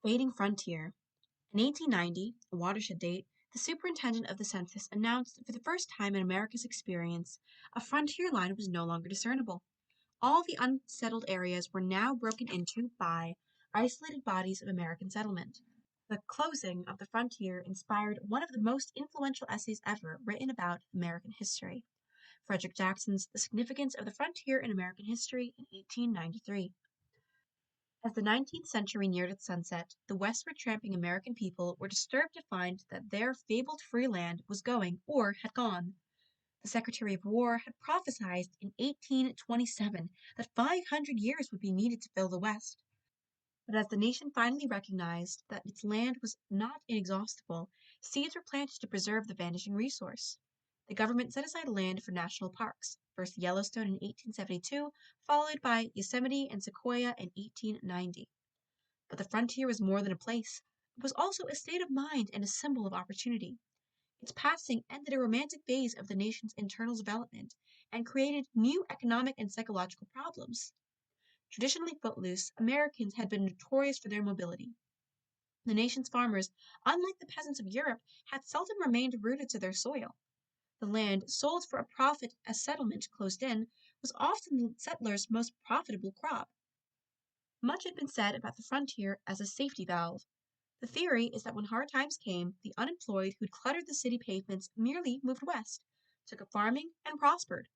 Fading Frontier. In 1890, a watershed date, the superintendent of the census announced that for the first time in America's experience, a frontier line was no longer discernible. All the unsettled areas were now broken into by isolated bodies of American settlement. The closing of the frontier inspired one of the most influential essays ever written about American history, Frederick Jackson's The Significance of the Frontier in American History in 1893. As the 19th century neared its sunset, the westward tramping American people were disturbed to find that their fabled free land was going or had gone. The Secretary of War had prophesied in 1827 that 500 years would be needed to fill the West. But as the nation finally recognized that its land was not inexhaustible, seeds were planted to preserve the vanishing resource. The government set aside land for national parks, first Yellowstone in 1872, followed by Yosemite and Sequoia in 1890. But the frontier was more than a place. It was also a state of mind and a symbol of opportunity. Its passing ended a romantic phase of the nation's internal development and created new economic and psychological problems. Traditionally footloose, Americans had been notorious for their mobility. The nation's farmers, unlike the peasants of Europe, had seldom remained rooted to their soil. The land, sold for a profit as settlement closed in, was often the settlers' most profitable crop. Much had been said about the frontier as a safety valve. The theory is that when hard times came, the unemployed who'd cluttered the city pavements merely moved west, took up farming, and prospered.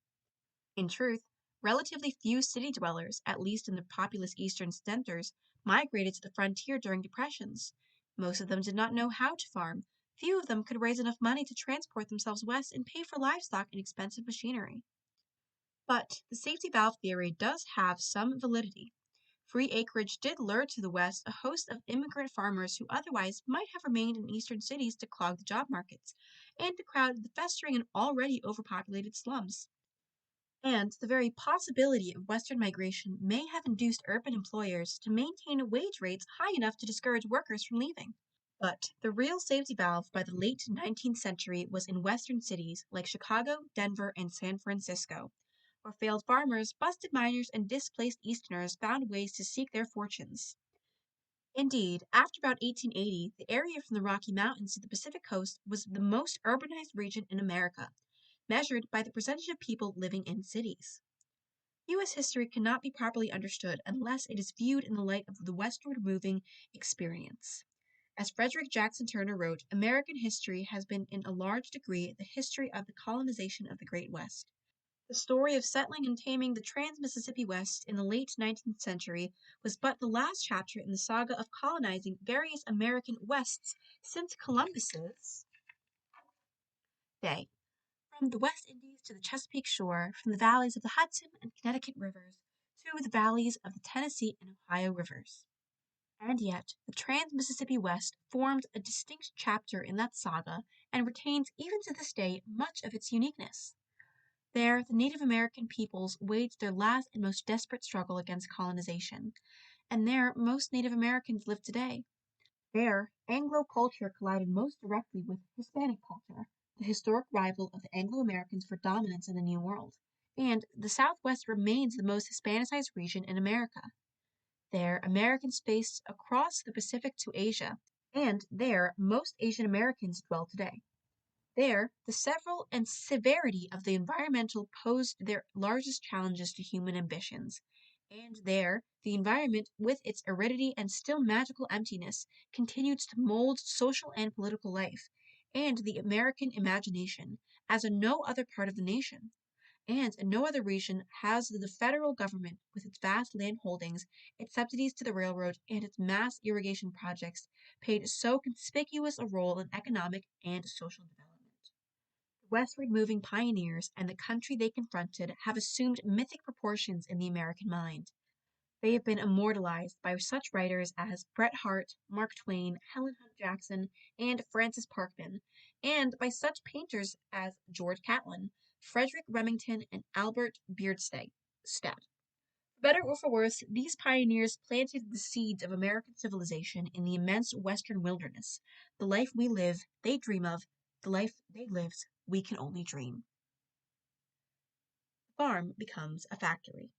In truth, relatively few city dwellers, at least in the populous eastern centers, migrated to the frontier during depressions. Most of them did not know how to farm. Few of them could raise enough money to transport themselves west and pay for livestock and expensive machinery. But the safety valve theory does have some validity. Free acreage did lure to the west a host of immigrant farmers who otherwise might have remained in eastern cities to clog the job markets and to crowd the festering and already overpopulated slums. And the very possibility of western migration may have induced urban employers to maintain wage rates high enough to discourage workers from leaving. But the real safety valve by the late 19th century was in western cities like Chicago, Denver, and San Francisco, where failed farmers, busted miners, and displaced Easterners found ways to seek their fortunes. Indeed, after about 1880, the area from the Rocky Mountains to the Pacific coast was the most urbanized region in America, measured by the percentage of people living in cities. U.S. history cannot be properly understood unless it is viewed in the light of the westward moving experience. As Frederick Jackson Turner wrote, American history has been in a large degree the history of the colonization of the Great West. The story of settling and taming the trans-Mississippi West in the late 19th century was but the last chapter in the saga of colonizing various American Wests since Columbus's day. From the West Indies to the Chesapeake shore, from the valleys of the Hudson and Connecticut rivers to the valleys of the Tennessee and Ohio rivers. And yet, the trans-Mississippi West formed a distinct chapter in that saga and retains even to this day much of its uniqueness. There, the Native American peoples waged their last and most desperate struggle against colonization, and there most Native Americans live today. There, Anglo culture collided most directly with Hispanic culture, the historic rival of the Anglo-Americans for dominance in the New World, and the Southwest remains the most Hispanicized region in America. There, Americans faced across the Pacific to Asia, and there most Asian Americans dwell today. There, the several and severity of the environmental posed their largest challenges to human ambitions. And there, the environment, with its aridity and still magical emptiness, continues to mold social and political life, and the American imagination, as in no other part of the nation. And in no other region has the federal government, with its vast land holdings, its subsidies to the railroad, and its mass irrigation projects, played so conspicuous a role in economic and social development. The westward moving pioneers and the country they confronted have assumed mythic proportions in the American mind. They have been immortalized by such writers as Bret Harte, Mark Twain, Helen Hunt Jackson, and Francis Parkman, and by such painters as George Catlin, Frederick Remington, and Albert Beardsley. For better or for worse, these pioneers planted the seeds of American civilization in the immense western wilderness. The life we live, they dream of. The life they lived, we can only dream. The farm becomes a factory.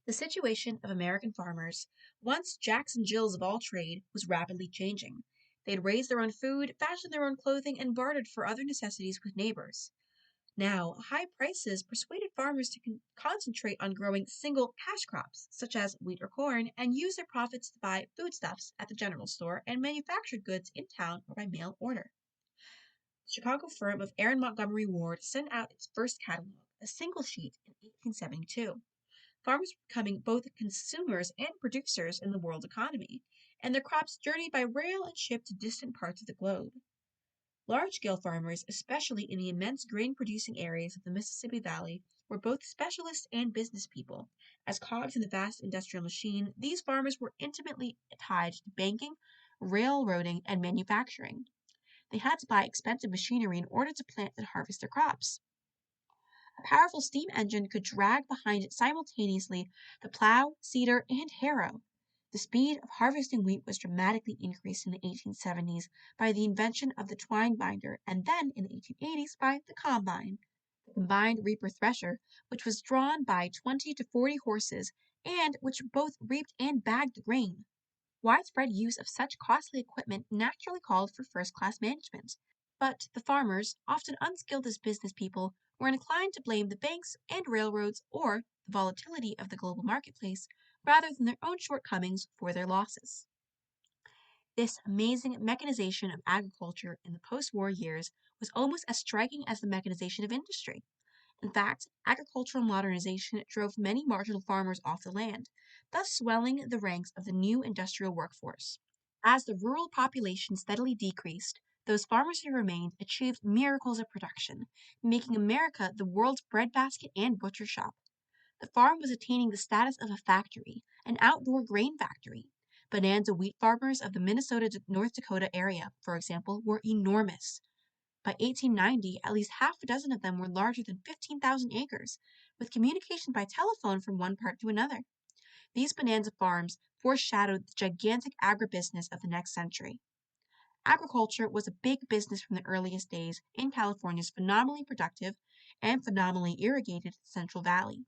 The situation of American farmers, once Jacks and Jills of all trade, was rapidly changing. They had raised their own food, fashioned their own clothing, and bartered for other necessities with neighbors. Now, high prices persuaded farmers to concentrate on growing single cash crops, such as wheat or corn, and use their profits to buy foodstuffs at the general store and manufactured goods in town or by mail order. The Chicago firm of Aaron Montgomery Ward sent out its first catalog, a single sheet, in 1872. Farmers were becoming both consumers and producers in the world economy, and their crops journeyed by rail and ship to distant parts of the globe. Large scale farmers, especially in the immense grain producing areas of the Mississippi Valley, were both specialists and business people. As cogs in the vast industrial machine, these farmers were intimately tied to banking, railroading, and manufacturing. They had to buy expensive machinery in order to plant and harvest their crops. A powerful steam engine could drag behind it simultaneously the plow, seeder, and harrow. The speed of harvesting wheat was dramatically increased in the 1870s by the invention of the twine binder, and then in the 1880s by the combine. The combined reaper thresher, which was drawn by 20 to 40 horses and which both reaped and bagged the grain. Widespread use of such costly equipment naturally called for first-class management, but the farmers, often unskilled as business people, were inclined to blame the banks and railroads or the volatility of the global marketplace rather than their own shortcomings for their losses. This amazing mechanization of agriculture in the post-war years was almost as striking as the mechanization of industry. In fact, agricultural modernization drove many marginal farmers off the land, thus swelling the ranks of the new industrial workforce. As the rural population steadily decreased, those farmers who remained achieved miracles of production, making America the world's breadbasket and butcher shop. The farm was attaining the status of a factory, an outdoor grain factory. Bonanza wheat farmers of the Minnesota to North Dakota area, for example, were enormous. By 1890, at least half a dozen of them were larger than 15,000 acres, with communication by telephone from one part to another. These bonanza farms foreshadowed the gigantic agribusiness of the next century. Agriculture was a big business from the earliest days in California's phenomenally productive and phenomenally irrigated Central Valley.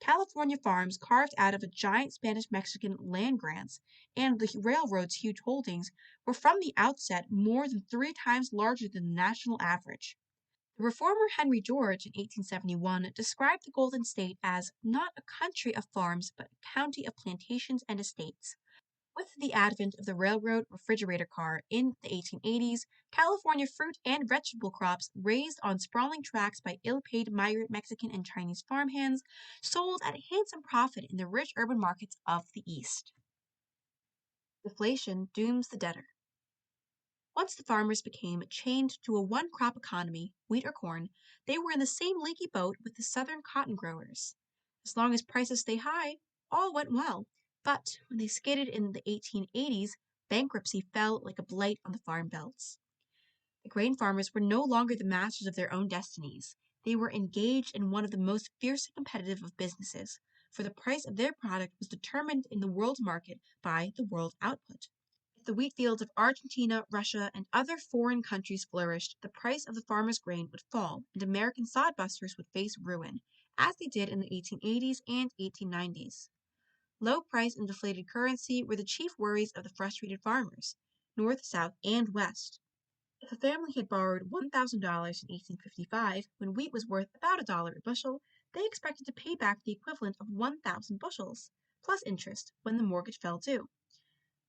California farms carved out of a giant Spanish-Mexican land grants and the railroad's huge holdings were from the outset more than 3 times larger than the national average. The reformer Henry George in 1871 described the Golden State as not a country of farms but a county of plantations and estates. With the advent of the railroad refrigerator car in the 1880s, California fruit and vegetable crops raised on sprawling tracts by ill-paid migrant Mexican and Chinese farmhands sold at a handsome profit in the rich urban markets of the East. Deflation dooms the debtor. Once the farmers became chained to a one-crop economy, wheat or corn, they were in the same leaky boat with the southern cotton growers. As long as prices stayed high, all went well. But when they skidded in the 1880s, bankruptcy fell like a blight on the farm belts. The grain farmers were no longer the masters of their own destinies. They were engaged in one of the most fiercely competitive of businesses, for the price of their product was determined in the world market by the world output. If the wheat fields of Argentina, Russia, and other foreign countries flourished, the price of the farmer's grain would fall, and American sodbusters would face ruin, as they did in the 1880s and 1890s. Low price and deflated currency were the chief worries of the frustrated farmers, North, South, and West. If a family had borrowed $1,000 in 1855, when wheat was worth about $1 a bushel, they expected to pay back the equivalent of 1,000 bushels, plus interest, when the mortgage fell due.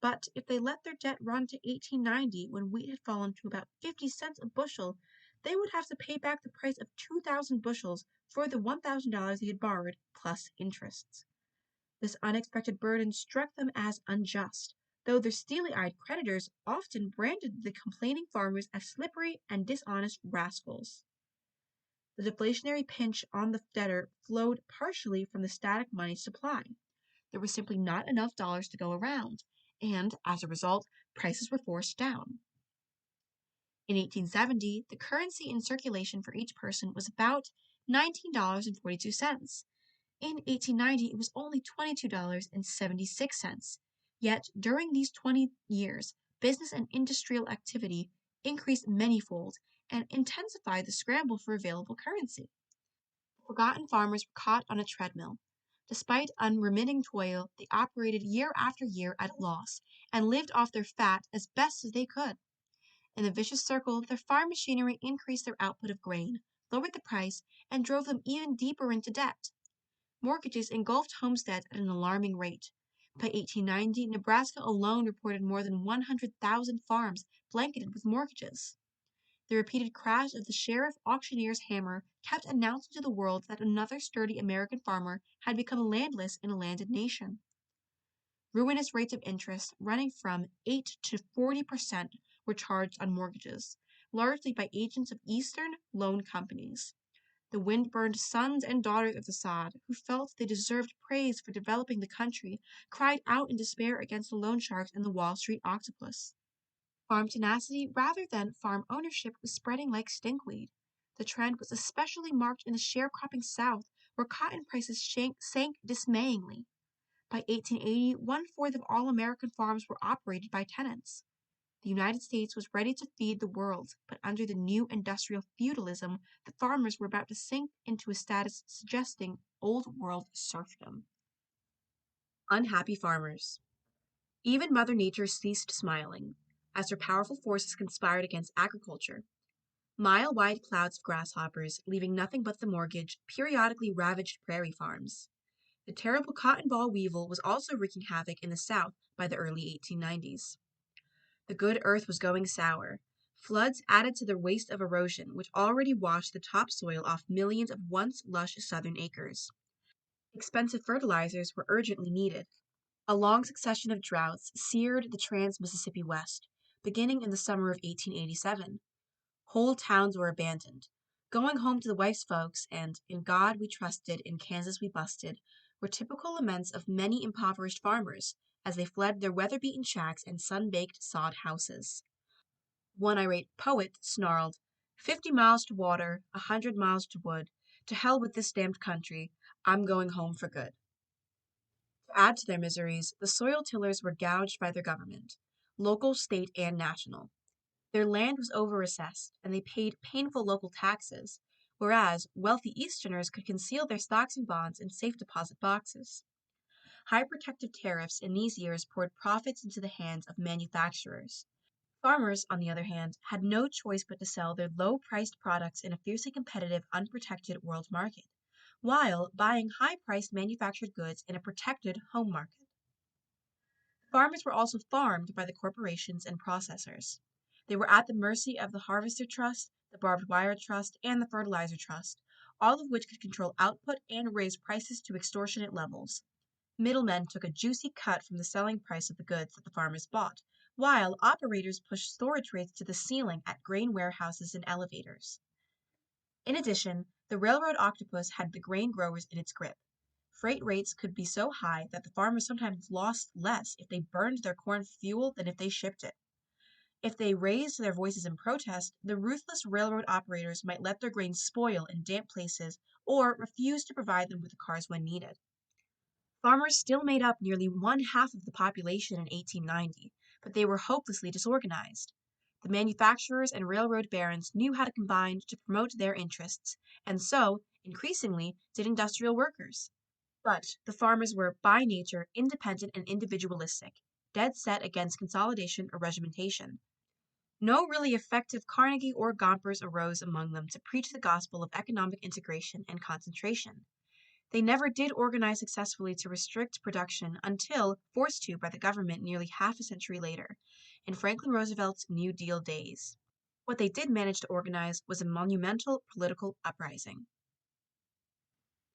But if they let their debt run to 1890, when wheat had fallen to about 50 cents a bushel, they would have to pay back the price of 2,000 bushels for the $1,000 they had borrowed, plus interests. This unexpected burden struck them as unjust, though their steely-eyed creditors often branded the complaining farmers as slippery and dishonest rascals. The deflationary pinch on the debtor flowed partially from the static money supply. There was simply not enough dollars to go around, and as a result, prices were forced down. In 1870, the currency in circulation for each person was about $19.42. In 1890, it was only $22.76. Yet, during these 20 years, business and industrial activity increased manyfold and intensified the scramble for available currency. The forgotten farmers were caught on a treadmill. Despite unremitting toil, they operated year after year at a loss and lived off their fat as best as they could. In the vicious circle, their farm machinery increased their output of grain, lowered the price, and drove them even deeper into debt. Mortgages engulfed homesteads at an alarming rate. By 1890, Nebraska alone reported more than 100,000 farms blanketed with mortgages. The repeated crash of the sheriff auctioneer's hammer kept announcing to the world that another sturdy American farmer had become landless in a landed nation. Ruinous rates of interest, running from 8 to 40%, were charged on mortgages, largely by agents of Eastern loan companies. The wind-burned sons and daughters of the sod, who felt they deserved praise for developing the country, cried out in despair against the loan sharks and the Wall Street octopus. Farm tenacity rather than farm ownership was spreading like stinkweed. The trend was especially marked in the sharecropping South, where cotton prices sank dismayingly. By 1880, one-fourth of all American farms were operated by tenants. The United States was ready to feed the world, but under the new industrial feudalism, the farmers were about to sink into a status suggesting old world serfdom. Unhappy farmers. Even Mother Nature ceased smiling, as her powerful forces conspired against agriculture. Mile-wide clouds of grasshoppers, leaving nothing but the mortgage, periodically ravaged prairie farms. The terrible cotton ball weevil was also wreaking havoc in the South by the early 1890s. The good earth was going sour. Floods added to the waste of erosion, which already washed the topsoil off millions of once lush southern acres. Expensive fertilizers were urgently needed. A long succession of droughts seared the trans-Mississippi West, beginning in the summer of 1887. Whole towns were abandoned. Going home to the wife's folks and "In God we trusted, in Kansas we busted" were typical laments of many impoverished farmers as they fled their weather-beaten shacks and sun-baked sod houses. One irate poet snarled, "50 miles to water, 100 miles to wood. To hell with this damned country. I'm going home for good." To add to their miseries, the soil tillers were gouged by their government, local, state, and national. Their land was overassessed, and they paid painful local taxes, whereas wealthy Easterners could conceal their stocks and bonds in safe deposit boxes. High protective tariffs in these years poured profits into the hands of manufacturers. Farmers, on the other hand, had no choice but to sell their low-priced products in a fiercely competitive, unprotected world market, while buying high-priced manufactured goods in a protected home market. Farmers were also farmed by the corporations and processors. They were at the mercy of the Harvester Trust, the Barbed Wire Trust, and the Fertilizer Trust, all of which could control output and raise prices to extortionate levels. Middlemen took a juicy cut from the selling price of the goods that the farmers bought, while operators pushed storage rates to the ceiling at grain warehouses and elevators. In addition, the railroad octopus had the grain growers in its grip. Freight rates could be so high that the farmers sometimes lost less if they burned their corn for fuel than if they shipped it. If they raised their voices in protest, the ruthless railroad operators might let their grain spoil in damp places or refuse to provide them with the cars when needed. Farmers still made up nearly one-half of the population in 1890, but they were hopelessly disorganized. The manufacturers and railroad barons knew how to combine to promote their interests, and so, increasingly, did industrial workers. But the farmers were, by nature, independent and individualistic, dead set against consolidation or regimentation. No really effective Carnegie or Gompers arose among them to preach the gospel of economic integration and concentration. They never did organize successfully to restrict production until forced to by the government nearly half a century later, in Franklin Roosevelt's New Deal days. What they did manage to organize was a monumental political uprising.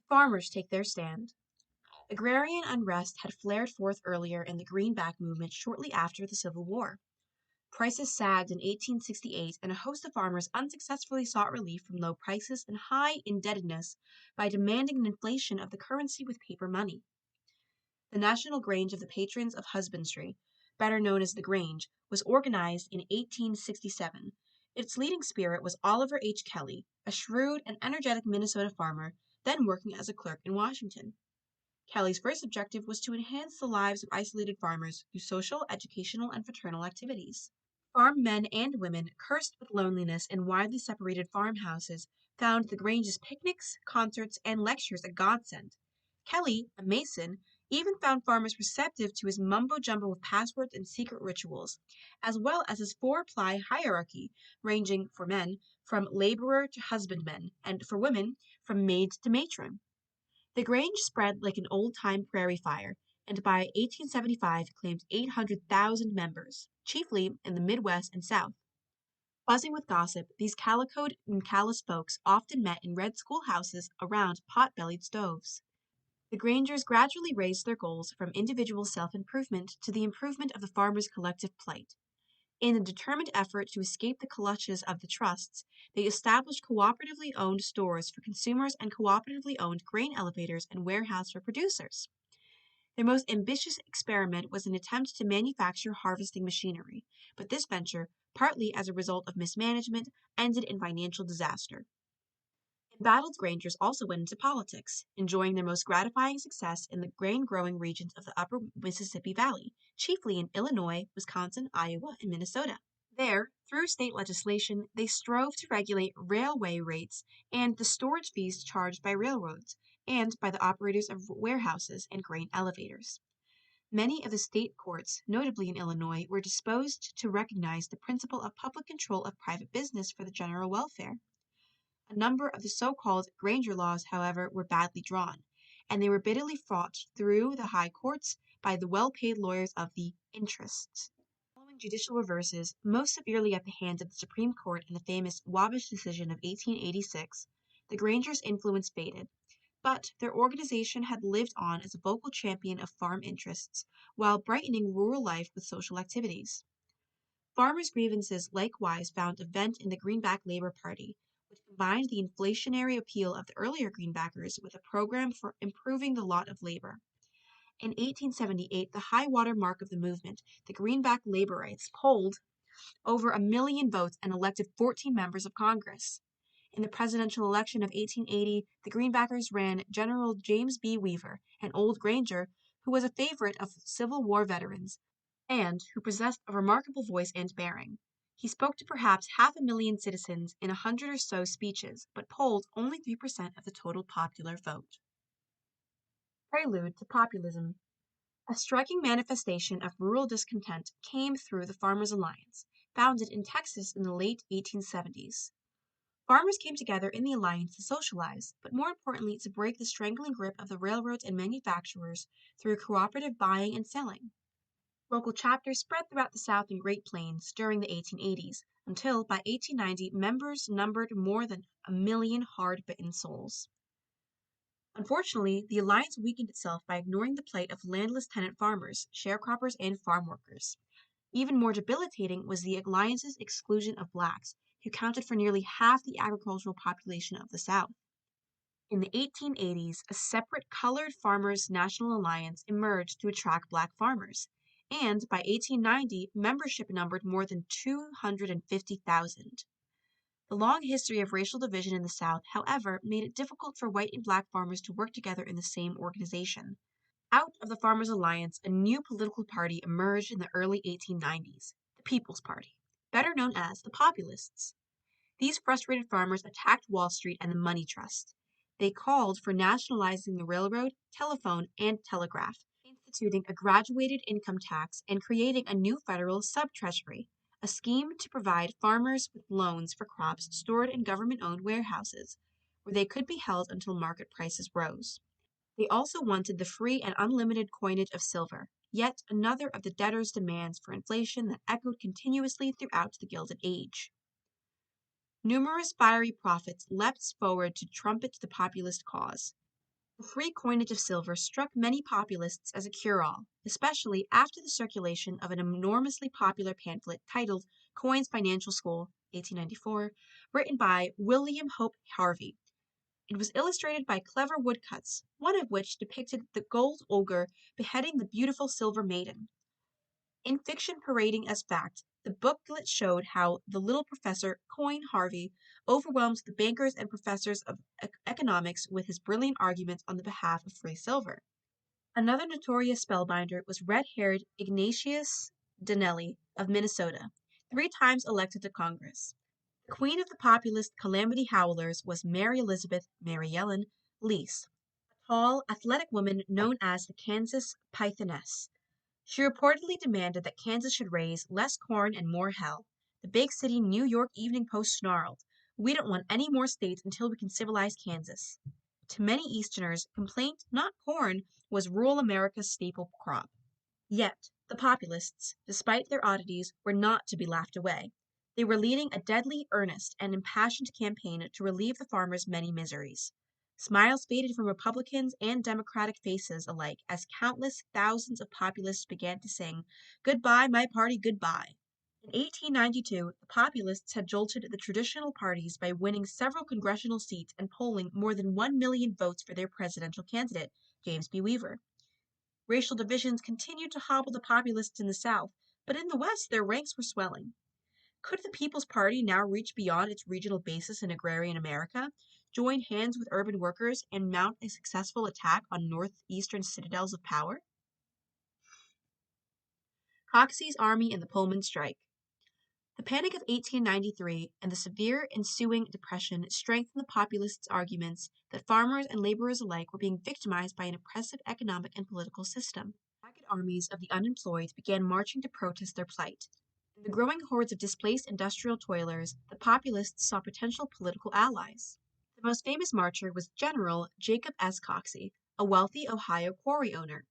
Farmers take their stand. Agrarian unrest had flared forth earlier in the Greenback movement shortly after the Civil War. Prices sagged in 1868, and a host of farmers unsuccessfully sought relief from low prices and high indebtedness by demanding an inflation of the currency with paper money. The National Grange of the Patrons of Husbandry, better known as the Grange, was organized in 1867. Its leading spirit was Oliver H. Kelly, a shrewd and energetic Minnesota farmer, then working as a clerk in Washington. Kelly's first objective was to enhance the lives of isolated farmers through social, educational, and fraternal activities. Farm men and women, cursed with loneliness in widely separated farmhouses, found the Grange's picnics, concerts, and lectures a godsend. Kelly, a Mason, even found farmers receptive to his mumbo-jumbo of passwords and secret rituals, as well as his four-ply hierarchy, ranging for men from laborer to husbandman, and for women from maid to matron. The Grange spread like an old-time prairie fire, and by 1875 claimed 800,000 members, chiefly in the Midwest and South. Buzzing with gossip, these calicoed and callous folks often met in red schoolhouses around pot-bellied stoves. The Grangers gradually raised their goals from individual self-improvement to the improvement of the farmers' collective plight. In a determined effort to escape the clutches of the trusts, they established cooperatively owned stores for consumers and cooperatively owned grain elevators and warehouses for producers. Their most ambitious experiment was an attempt to manufacture harvesting machinery, but this venture, partly as a result of mismanagement, ended in financial disaster. Embattled Grangers also went into politics, enjoying their most gratifying success in the grain-growing regions of the upper Mississippi Valley, chiefly in Illinois, Wisconsin, Iowa, and Minnesota. There, through state legislation, they strove to regulate railway rates and the storage fees charged by railroads and by the operators of warehouses and grain elevators. Many of the state courts, notably in Illinois, were disposed to recognize the principle of public control of private business for the general welfare. A number of the so-called Granger laws, however, were badly drawn, and they were bitterly fought through the high courts by the well-paid lawyers of the interests. Following judicial reverses, most severely at the hands of the Supreme Court in the famous Wabash decision of 1886, the Grangers' influence faded, but their organization had lived on as a vocal champion of farm interests, while brightening rural life with social activities. Farmers' grievances likewise found a vent in the Greenback Labor Party, which combined the inflationary appeal of the earlier Greenbackers with a program for improving the lot of labor. In 1878, the high water mark of the movement, the Greenback Laborites polled over 1 million votes and elected 14 members of Congress. In the presidential election of 1880, the Greenbackers ran General James B. Weaver, an old Granger who was a favorite of Civil War veterans and who possessed a remarkable voice and bearing. He spoke to perhaps 500,000 citizens in 100 or so speeches, but polled only 3% of the total popular vote. Prelude to Populism. A striking manifestation of rural discontent came through the Farmers' Alliance, founded in Texas in the late 1870s. Farmers came together in the alliance to socialize, but more importantly to break the strangling grip of the railroads and manufacturers through cooperative buying and selling. Local chapters spread throughout the South and Great Plains during the 1880s, until by 1890 members numbered more than 1 million hard-bitten souls. Unfortunately, the alliance weakened itself by ignoring the plight of landless tenant farmers, sharecroppers, and farm workers. Even more debilitating was the alliance's exclusion of blacks, who counted for nearly half the agricultural population of the South. In the 1880s, a separate Colored Farmers National Alliance emerged to attract black farmers, and by 1890, membership numbered more than 250,000. The long history of racial division in the South, however, made it difficult for white and black farmers to work together in the same organization. Out of the Farmers' Alliance, a new political party emerged in the early 1890s, the People's Party, better known as the Populists. These frustrated farmers attacked Wall Street and the money trust. They called for nationalizing the railroad, telephone, and telegraph, instituting a graduated income tax, and creating a new federal sub-treasury, a scheme to provide farmers with loans for crops stored in government-owned warehouses, where they could be held until market prices rose. They also wanted the free and unlimited coinage of silver, yet another of the debtors' demands for inflation that echoed continuously throughout the Gilded Age. Numerous fiery prophets leapt forward to trumpet the populist cause. The free coinage of silver struck many populists as a cure-all, especially after the circulation of an enormously popular pamphlet titled Coin's Financial School, 1894, written by William Hope Harvey. It was illustrated by clever woodcuts, one of which depicted the gold ogre beheading the beautiful silver maiden. In fiction parading as fact, the booklet showed how the little professor, Coin Harvey, overwhelmed the bankers and professors of economics with his brilliant arguments on the behalf of free silver. Another notorious spellbinder was red-haired Ignatius Donnelly of Minnesota, 3 times elected to Congress. The queen of the populist calamity howlers was Mary Elizabeth Mary Ellen Lease, tall, athletic woman known as the Kansas Pythoness. She reportedly demanded that Kansas should raise less corn and more hell. The big city New York Evening Post snarled, "We don't want any more states until we can civilize Kansas." To many Easterners, complaint, not corn, was rural America's staple crop. Yet, the populists, despite their oddities, were not to be laughed away. They were leading a deadly, earnest, and impassioned campaign to relieve the farmers' many miseries. Smiles faded from Republicans and Democratic faces alike as countless thousands of populists began to sing, "Goodbye, my party, goodbye." In 1892, the populists had jolted the traditional parties by winning several congressional seats and polling more than 1 million votes for their presidential candidate, James B. Weaver. Racial divisions continued to hobble the populists in the South, but in the West their ranks were swelling. Could the People's Party now reach beyond its regional basis in agrarian America, join hands with urban workers, and mount a successful attack on northeastern citadels of power? Coxey's Army and the Pullman Strike. The Panic of 1893 and the severe ensuing depression strengthened the populists' arguments that farmers and laborers alike were being victimized by an oppressive economic and political system. Ragged armies of the unemployed began marching to protest their plight. In the growing hordes of displaced industrial toilers, the populists saw potential political allies. The most famous marcher was General Jacob S. Coxey, a wealthy Ohio quarry owner.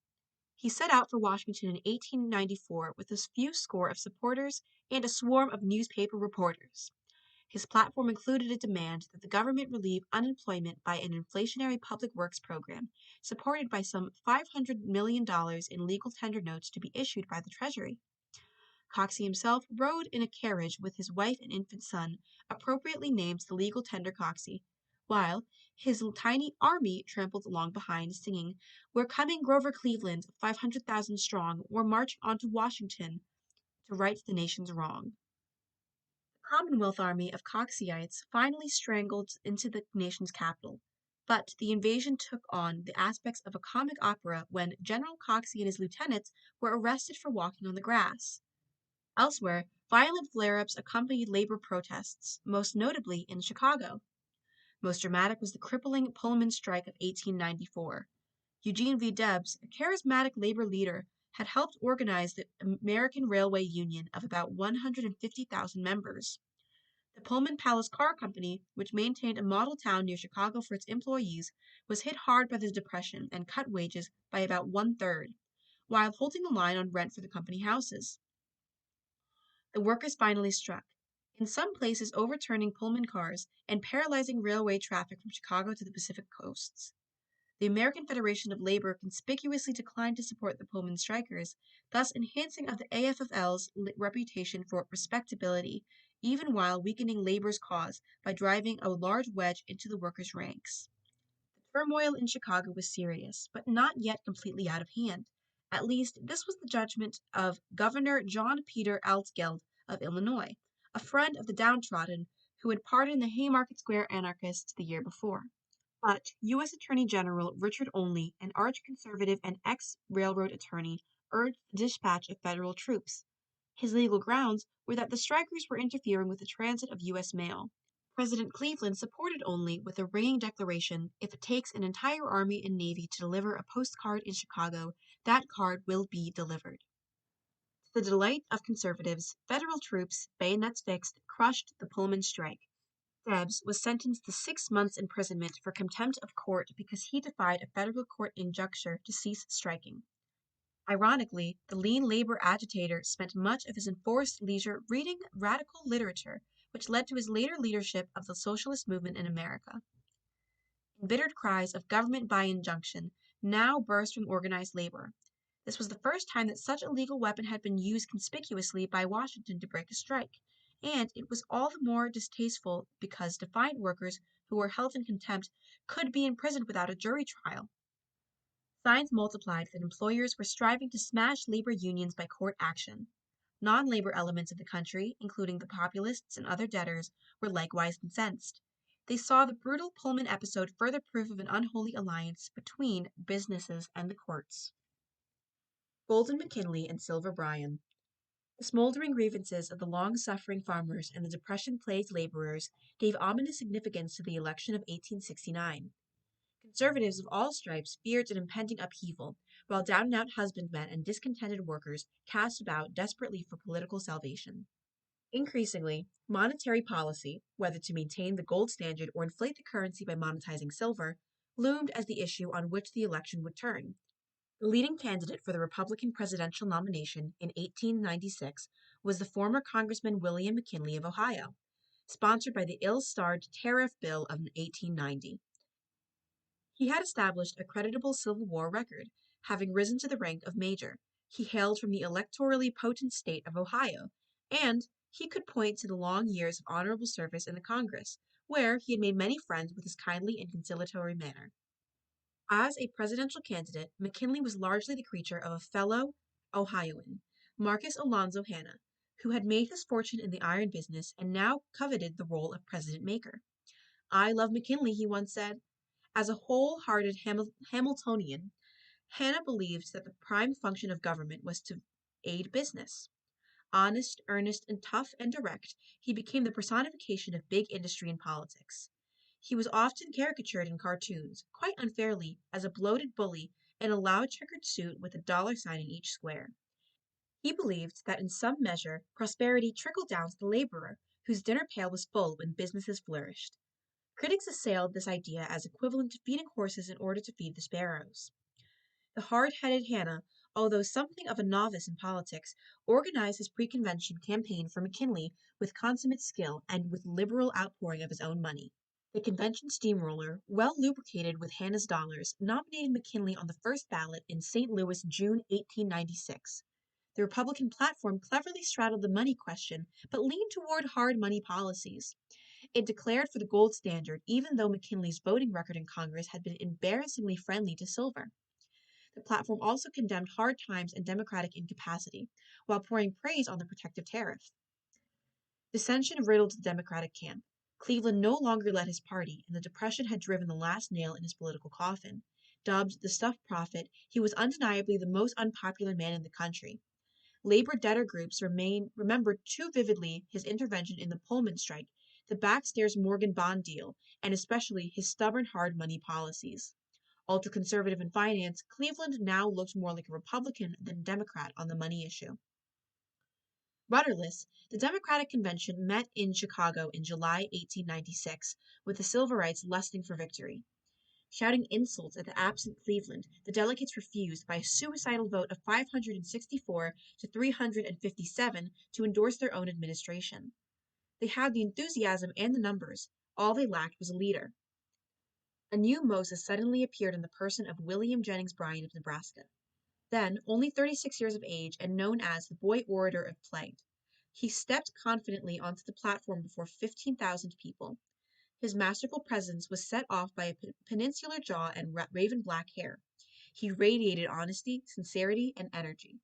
He set out for Washington in 1894 with a few score of supporters and a swarm of newspaper reporters. His platform included a demand that the government relieve unemployment by an inflationary public works program, supported by some $500 million in legal tender notes to be issued by the Treasury. Coxey himself rode in a carriage with his wife and infant son, appropriately named the legal tender Coxey, while his tiny army trampled along behind, singing, "We're coming, Grover Cleveland, 500,000 strong, we're marching on to Washington to right the nation's wrong." The Commonwealth Army of Coxeyites finally strangled into the nation's capital, but the invasion took on the aspects of a comic opera when General Coxey and his lieutenants were arrested for walking on the grass. Elsewhere, violent flare-ups accompanied labor protests, most notably in Chicago. Most dramatic was the crippling Pullman strike of 1894. Eugene V. Debs, a charismatic labor leader, had helped organize the American Railway Union of about 150,000 members. The Pullman Palace Car Company, which maintained a model town near Chicago for its employees, was hit hard by the Depression and cut wages by about one-third, while holding the line on rent for the company houses. The workers finally struck, in some places overturning Pullman cars and paralyzing railway traffic from Chicago to the Pacific coasts. The American Federation of Labor conspicuously declined to support the Pullman strikers, thus enhancing of the AFFL's reputation for respectability, even while weakening labor's cause by driving a large wedge into the workers' ranks. The turmoil in Chicago was serious, but not yet completely out of hand. At least, this was the judgment of Governor John Peter Altgeld of Illinois, a friend of the downtrodden who had pardoned the Haymarket Square anarchists the year before. But U.S. Attorney General Richard Olney, an arch-conservative and ex-railroad attorney, urged the dispatch of federal troops. His legal grounds were that the strikers were interfering with the transit of U.S. mail. President Cleveland supported Olney with a ringing declaration, "If it takes an entire army and navy to deliver a postcard in Chicago, that card will be delivered." To the delight of conservatives, federal troops, bayonets fixed, crushed the Pullman strike. Debs was sentenced to 6 months' imprisonment for contempt of court because he defied a federal court injuncture to cease striking. Ironically, the lean labor agitator spent much of his enforced leisure reading radical literature, which led to his later leadership of the socialist movement in America. Embittered cries of government by injunction now burst from organized labor. This was the first time that such a legal weapon had been used conspicuously by Washington to break a strike, and it was all the more distasteful because defiant workers who were held in contempt could be imprisoned without a jury trial. Signs multiplied that employers were striving to smash labor unions by court action. Non-labor elements of the country, including the populists and other debtors, were likewise incensed. They saw the brutal Pullman episode further proof of an unholy alliance between businesses and the courts. Golden McKinley and Silver Bryan. The smoldering grievances of the long-suffering farmers and the depression-plagued laborers gave ominous significance to the election of 1869. Conservatives of all stripes feared an impending upheaval, while down and out husbandmen and discontented workers cast about desperately for political salvation. Increasingly, monetary policy, whether to maintain the gold standard or inflate the currency by monetizing silver, loomed as the issue on which the election would turn. The leading candidate for the Republican presidential nomination in 1896 was the former Congressman William McKinley of Ohio, sponsored by the ill-starred Tariff Bill of 1890. He had established a creditable Civil War record, having risen to the rank of major. He hailed from the electorally potent state of Ohio, and he could point to the long years of honorable service in the Congress, where he had made many friends with his kindly and conciliatory manner. As a presidential candidate, McKinley was largely the creature of a fellow Ohioan, Marcus Alonzo Hanna, who had made his fortune in the iron business and now coveted the role of president maker. "I love McKinley," he once said. As a whole-hearted Hamiltonian, Hanna believed that the prime function of government was to aid business. Honest, earnest, and tough and direct, he became the personification of big industry and politics. He was often caricatured in cartoons, quite unfairly, as a bloated bully in a loud checkered suit with a dollar sign in each square. He believed that in some measure prosperity trickled down to the laborer, whose dinner pail was full when businesses flourished. Critics assailed this idea as equivalent to feeding horses in order to feed the sparrows. The hard-headed Hanna, although something of a novice in politics, organized his pre-convention campaign for McKinley with consummate skill and with liberal outpouring of his own money. The convention steamroller, well lubricated with Hanna's dollars, nominated McKinley on the first ballot in St. Louis, June 1896. The Republican platform cleverly straddled the money question, but leaned toward hard money policies. It declared for the gold standard, even though McKinley's voting record in Congress had been embarrassingly friendly to silver. The platform also condemned hard times and democratic incapacity, while pouring praise on the protective tariff. Dissension riddled the Democratic camp. Cleveland no longer led his party, and the Depression had driven the last nail in his political coffin. Dubbed the stuffed prophet, he was undeniably the most unpopular man in the country. Labor debtor groups remembered too vividly his intervention in the Pullman strike, the backstairs Morgan bond deal, and especially his stubborn hard money policies. Ultra-conservative in finance, Cleveland now looked more like a Republican than a Democrat on the money issue. Rudderless, the Democratic Convention met in Chicago in July 1896, with the Silverites lusting for victory. Shouting insults at the absent Cleveland, the delegates refused by a suicidal vote of 564 to 357 to endorse their own administration. They had the enthusiasm and the numbers. All they lacked was a leader. A new Moses suddenly appeared in the person of William Jennings Bryan of Nebraska. Then, only 36 years of age and known as the Boy Orator of Plague, he stepped confidently onto the platform before 15,000 people. His masterful presence was set off by a peninsular jaw and raven black hair. He radiated honesty, sincerity, and energy.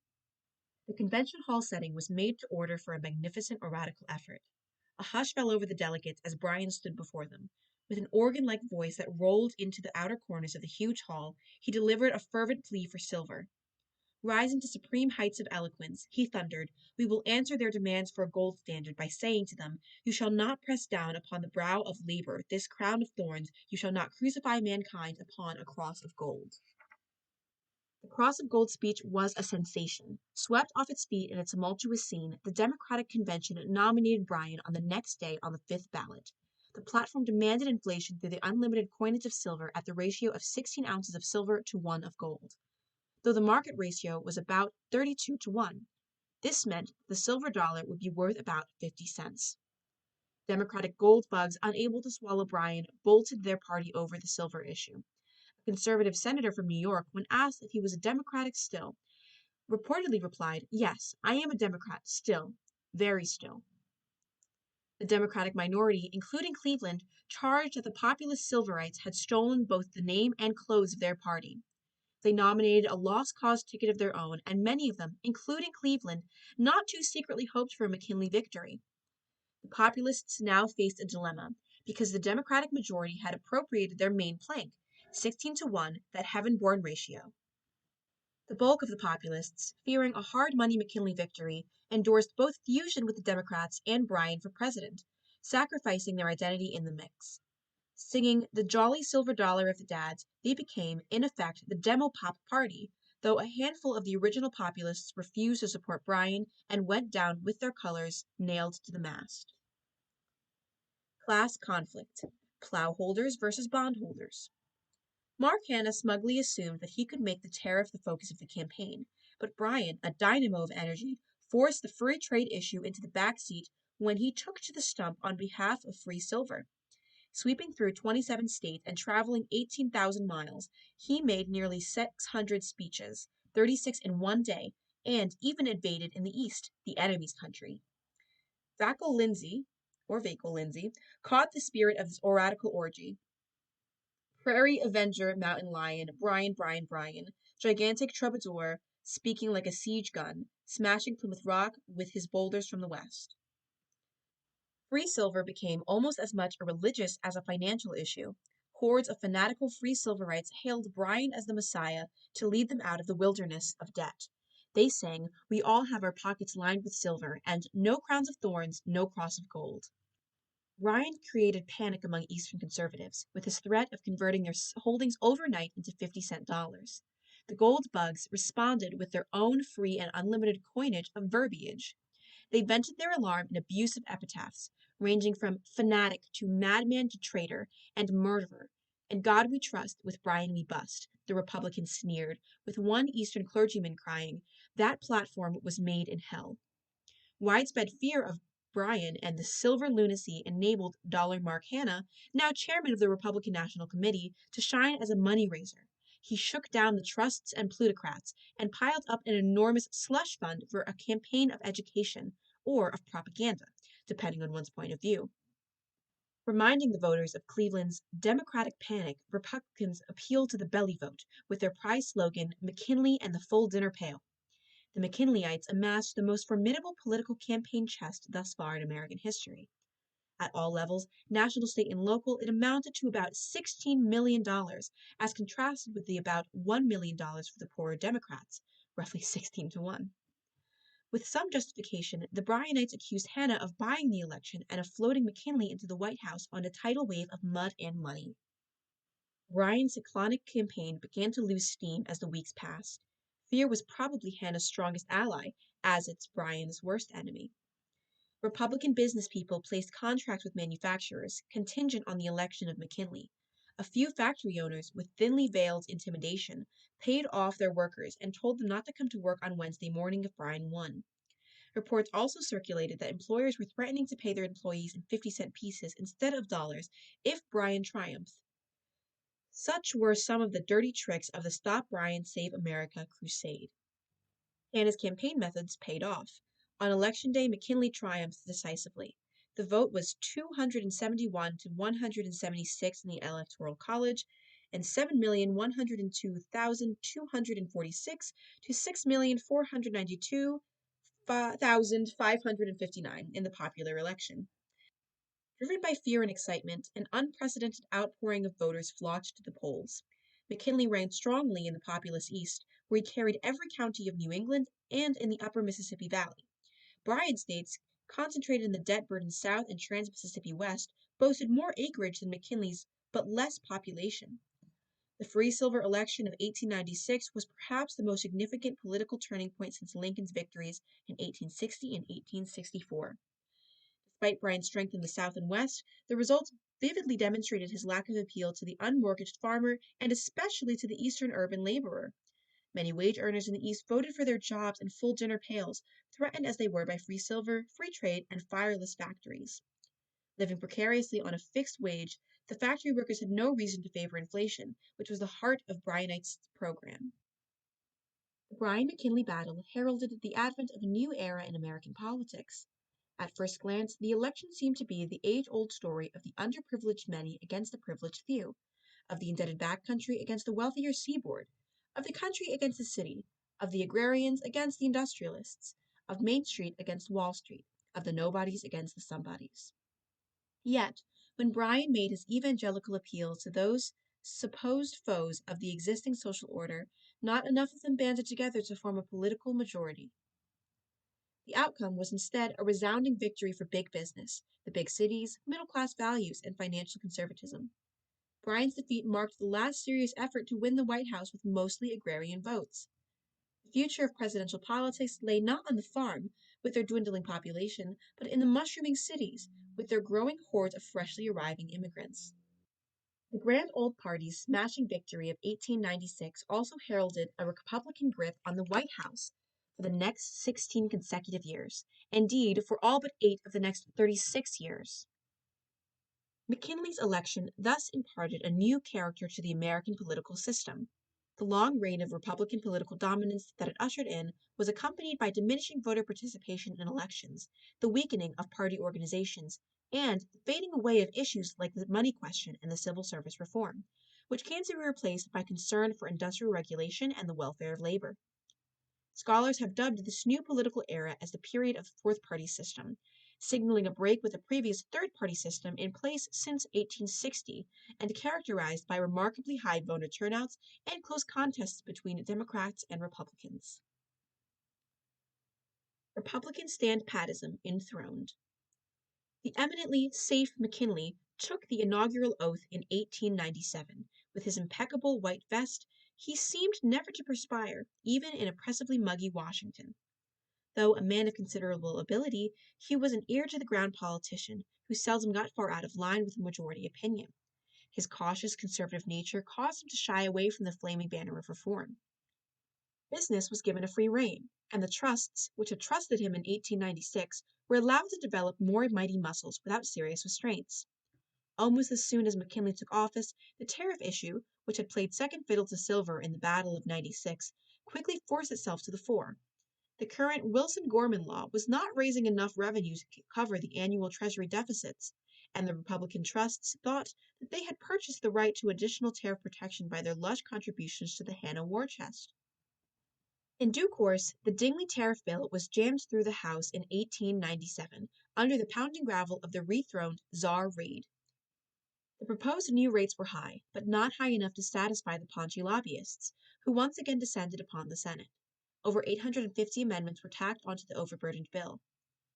The convention hall setting was made to order for a magnificent oratical effort. A hush fell over the delegates as Bryan stood before them. With an organ-like voice that rolled into the outer corners of the huge hall, he delivered a fervent plea for silver. Rising to supreme heights of eloquence, he thundered, "We will answer their demands for a gold standard by saying to them, you shall not press down upon the brow of labor this crown of thorns, you shall not crucify mankind upon a cross of gold." The cross of gold speech was a sensation. Swept off its feet in a tumultuous scene, the Democratic Convention nominated Bryan on the next day on the fifth ballot. The platform demanded inflation through the unlimited coinage of silver at the ratio of 16 ounces of silver to 1 of gold, though the market ratio was about 32 to 1. This meant the silver dollar would be worth about 50 cents. Democratic gold bugs, unable to swallow Bryan, bolted their party over the silver issue. A conservative senator from New York, when asked if he was a Democratic still, reportedly replied, "Yes, I am a Democrat still, very still." The Democratic minority, including Cleveland, charged that the populist Silverites had stolen both the name and clothes of their party. They nominated a lost cause ticket of their own, and many of them, including Cleveland, not too secretly hoped for a McKinley victory. The populists now faced a dilemma, because the Democratic majority had appropriated their main plank, 16 to 1, that heaven-born ratio. The bulk of the populists, fearing a hard money McKinley victory, endorsed both fusion with the Democrats and Bryan for president, sacrificing their identity in the mix. Singing the Jolly Silver Dollar of the Dads, they became, in effect, the Demo Pop Party, though a handful of the original populists refused to support Bryan and went down with their colors nailed to the mast. Class conflict. Plowholders versus bondholders. Mark Hanna smugly assumed that he could make the tariff the focus of the campaign, but Bryan, a dynamo of energy, forced the free trade issue into the back seat when he took to the stump on behalf of free silver. Sweeping through 27 states and traveling 18,000 miles, he made nearly 600 speeches, 36 in one day, and even invaded in the East, the enemy's country. Vaco Lindsay, caught the spirit of this oratical orgy. Prairie Avenger, Mountain Lion, Bryan, gigantic troubadour, speaking like a siege gun, smashing Plymouth Rock with his boulders from the west. Free silver became almost as much a religious as a financial issue. Hordes of fanatical free silverites hailed Bryan as the Messiah to lead them out of the wilderness of debt. They sang, "We all have our pockets lined with silver," and "No crowns of thorns, no cross of gold." Bryan created panic among Eastern conservatives with his threat of converting their holdings overnight into 50-cent dollars. The gold bugs responded with their own free and unlimited coinage of verbiage. They vented their alarm in abusive epitaphs, ranging from fanatic to madman to traitor and murderer. "And God we trust, with Bryan we bust," the Republicans sneered, with one Eastern clergyman crying, "That platform was made in hell." Widespread fear of Bryan and the silver lunacy enabled Dollar Mark Hanna, now chairman of the Republican National Committee, to shine as a money raiser. He shook down the trusts and plutocrats and piled up an enormous slush fund for a campaign of education or of propaganda, depending on one's point of view. Reminding the voters of Cleveland's Democratic panic, Republicans appealed to the belly vote with their prize slogan, "McKinley and the Full Dinner Pail." The McKinleyites amassed the most formidable political campaign chest thus far in American history. At all levels, national, state, and local, it amounted to about $16 million, as contrasted with the about $1 million for the poorer Democrats, roughly 16 to 1. With some justification, the Bryanites accused Hanna of buying the election and of floating McKinley into the White House on a tidal wave of mud and money. Bryan's cyclonic campaign began to lose steam as the weeks passed. Fear was probably Hanna's strongest ally, as it's Bryan's worst enemy. Republican business people placed contracts with manufacturers contingent on the election of McKinley. A few factory owners, with thinly veiled intimidation, paid off their workers and told them not to come to work on Wednesday morning if Bryan won. Reports also circulated that employers were threatening to pay their employees in 50-cent pieces instead of dollars if Bryan triumphed. Such were some of the dirty tricks of the Stop Bryan, Save America crusade. Hanna's campaign methods paid off. On Election Day, McKinley triumphed decisively. The vote was 271 to 176 in the Electoral College, and 7,102,246 to 6,492,559 in the popular election. Driven by fear and excitement, an unprecedented outpouring of voters flocked to the polls. McKinley ran strongly in the populous East, where he carried every county of New England and in the upper Mississippi Valley. Bryan states, concentrated in the debt-burdened South and trans-Mississippi West, boasted more acreage than McKinley's, but less population. The free silver election of 1896 was perhaps the most significant political turning point since Lincoln's victories in 1860 and 1864. Despite Bryan's strength in the South and West, the results vividly demonstrated his lack of appeal to the unmortgaged farmer and especially to the Eastern urban laborer. Many wage earners in the East voted for their jobs and full dinner pails, threatened as they were by free silver, free trade, and fireless factories. Living precariously on a fixed wage, the factory workers had no reason to favor inflation, which was the heart of Bryanites' program. The Bryan-McKinley battle heralded the advent of a new era in American politics. At first glance, the election seemed to be the age-old story of the underprivileged many against the privileged few, of the indebted backcountry against the wealthier seaboard, of the country against the city, of the agrarians against the industrialists, of Main Street against Wall Street, of the nobodies against the somebodies. Yet, when Bryan made his evangelical appeals to those supposed foes of the existing social order, not enough of them banded together to form a political majority. The outcome was instead a resounding victory for big business, the big cities, middle-class values, and financial conservatism. Bryan's defeat marked the last serious effort to win the White House with mostly agrarian votes. The future of presidential politics lay not on the farm, with their dwindling population, but in the mushrooming cities, with their growing hordes of freshly arriving immigrants. The Grand Old Party's smashing victory of 1896 also heralded a Republican grip on the White House for the next 16 consecutive years, indeed, for all but 8 of the next 36 years. McKinley's election thus imparted a new character to the American political system. The long reign of Republican political dominance that it ushered in was accompanied by diminishing voter participation in elections, the weakening of party organizations, and the fading away of issues like the money question and the civil service reform, which came to be replaced by concern for industrial regulation and the welfare of labor. Scholars have dubbed this new political era as the period of the fourth party system, signaling a break with the previous third party system in place since 1860 and characterized by remarkably high voter turnouts and close contests between Democrats and Republicans. Republican stand-patism enthroned. The eminently safe McKinley took the inaugural oath in 1897. With his impeccable white vest, he seemed never to perspire, even in oppressively muggy Washington. Though a man of considerable ability, he was an ear-to-the-ground politician who seldom got far out of line with majority opinion. His cautious, conservative nature caused him to shy away from the flaming banner of reform. Business was given a free rein, and the trusts, which had trusted him in 1896, were allowed to develop more mighty muscles without serious restraints. Almost as soon as McKinley took office, the tariff issue, which had played second fiddle to silver in the Battle of '96, quickly forced itself to the fore. The current Wilson-Gorman law was not raising enough revenue to cover the annual Treasury deficits, and the Republican trusts thought that they had purchased the right to additional tariff protection by their lush contributions to the Hanna war chest. In due course, the Dingley tariff bill was jammed through the House in 1897 under the pounding gravel of the rethroned Czar Reed. The proposed new rates were high, but not high enough to satisfy the paunchy lobbyists, who once again descended upon the Senate. Over 850 amendments were tacked onto the overburdened bill.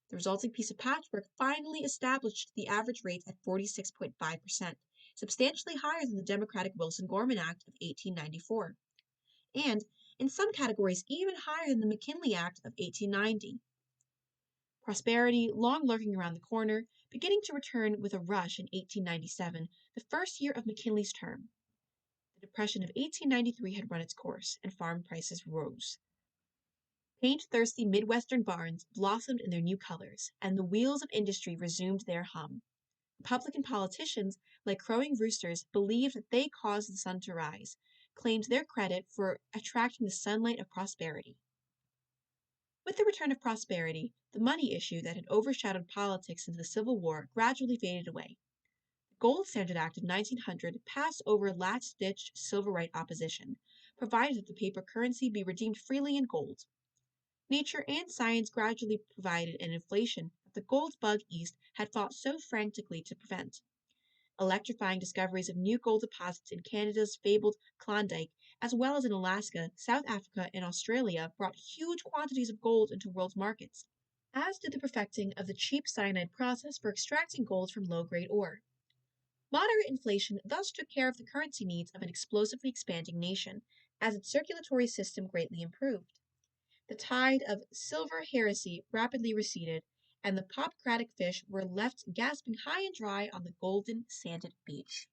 The resulting piece of patchwork finally established the average rate at 46.5%, substantially higher than the Democratic Wilson-Gorman Act of 1894, and, in some categories, even higher than the McKinley Act of 1890. Prosperity, long lurking around the corner, beginning to return with a rush in 1897, the first year of McKinley's term. The Depression of 1893 had run its course, and farm prices rose. Paint-thirsty Midwestern barns blossomed in their new colors, and the wheels of industry resumed their hum. Republican politicians, like crowing roosters, believed that they caused the sun to rise, claimed their credit for attracting the sunlight of prosperity. With the return of prosperity, the money issue that had overshadowed politics since the Civil War gradually faded away. The Gold Standard Act of 1900 passed over last-ditch civil right opposition, provided that the paper currency be redeemed freely in gold. Nature and science gradually provided an inflation that the gold bug East had fought so frantically to prevent. Electrifying discoveries of new gold deposits in Canada's fabled Klondike, as well as in Alaska, South Africa, and Australia, brought huge quantities of gold into world markets, as did the perfecting of the cheap cyanide process for extracting gold from low-grade ore. Moderate inflation thus took care of the currency needs of an explosively expanding nation, as its circulatory system greatly improved. The tide of silver heresy rapidly receded, and the popocratic fish were left gasping high and dry on the golden, sanded beach.